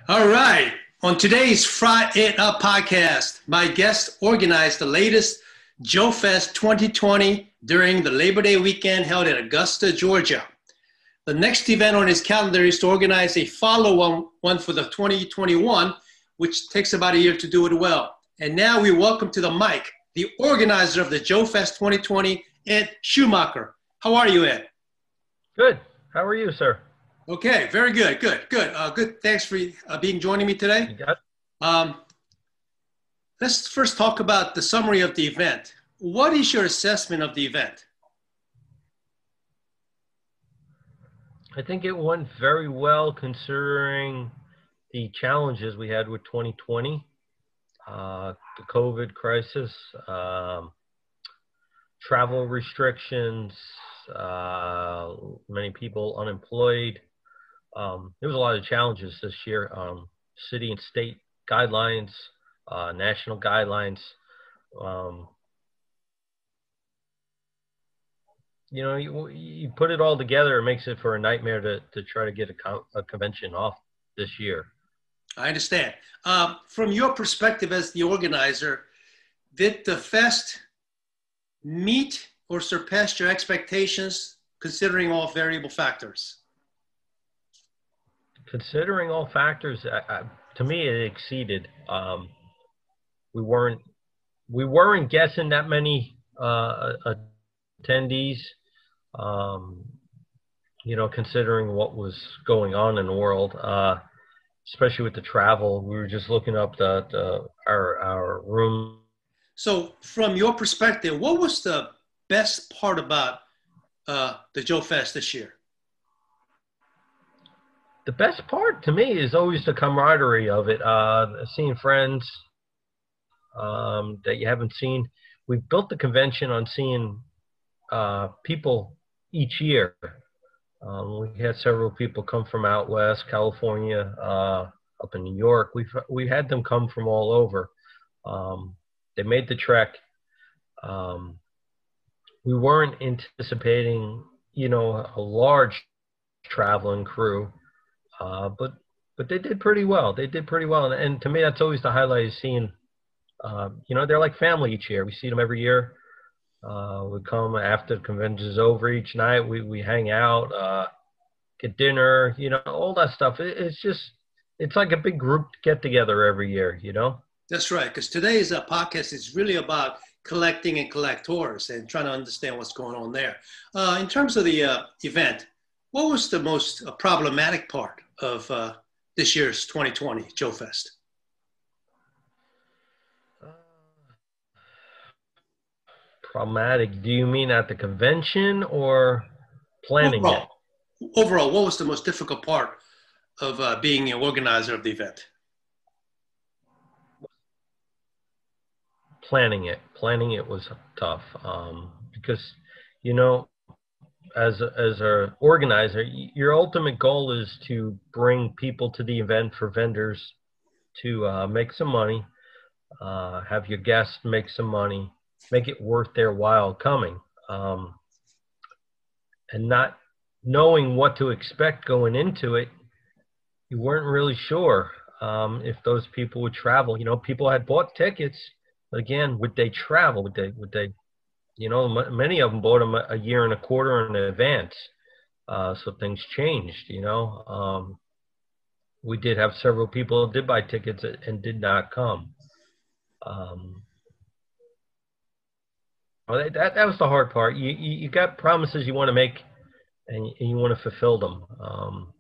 All right. On today's Fry It Up podcast, my guest organized the latest Joe Fest 2020 during the Labor Day weekend held in Augusta, Georgia. The next event on his calendar is to organize a follow-on for the 2021, which takes about a year to do it well. And now we welcome to the mic the organizer of the Joe Fest 2020, Ed Schumacher. How are you, Ed? Good. How are you, sir? Okay, very good. Good. Thanks for joining me today. You got it? Let's first talk about the summary of the event. What is your assessment of the event? I think it went very well considering the challenges we had with 2020, the COVID crisis, travel restrictions, many people unemployed. There was a lot of challenges this year, city and state guidelines, national guidelines. You put it all together, it makes it for a nightmare to try to get a convention off this year. I understand. From your perspective as the organizer, did the fest meet or surpass your expectations considering all variable factors? Considering all factors, to me, it exceeded. We weren't guessing that many attendees. Considering what was going on in the world, especially with the travel, we were just looking up our room. So, from your perspective, what was the best part about the Joe Fest this year? The best part to me is always the camaraderie of it, seeing friends that you haven't seen. We built the convention on seeing people each year. We had several people come from out west, California, up in New York. We had them come from all over. They made the trek. We weren't anticipating, a large traveling crew. But they did pretty well. And to me, that's always the highlight, is seeing, they're like family each year. We see them every year. We come after the convention is over each night. We hang out, get dinner, all that stuff. It's like a big group get together every year, That's right, because today's podcast is really about collecting and collectors and trying to understand what's going on there. In terms of the event, what was the most problematic part of this year's 2020 Joe Fest? Problematic? Do you mean at the convention or planning it? Overall, what was the most difficult part of being an organizer of the event? Planning it was tough, because, as an organizer, your ultimate goal is to bring people to the event for vendors to make some money, have your guests make some money, make it worth their while coming, and not knowing what to expect going into it. You weren't really sure if those people would travel. People had bought tickets, but again, would they travel? Would they? Many of them bought them a year and a quarter in advance, so things changed. We did have several people who did buy tickets and did not come. That was the hard part. You got promises you want to make, and you want to fulfill them.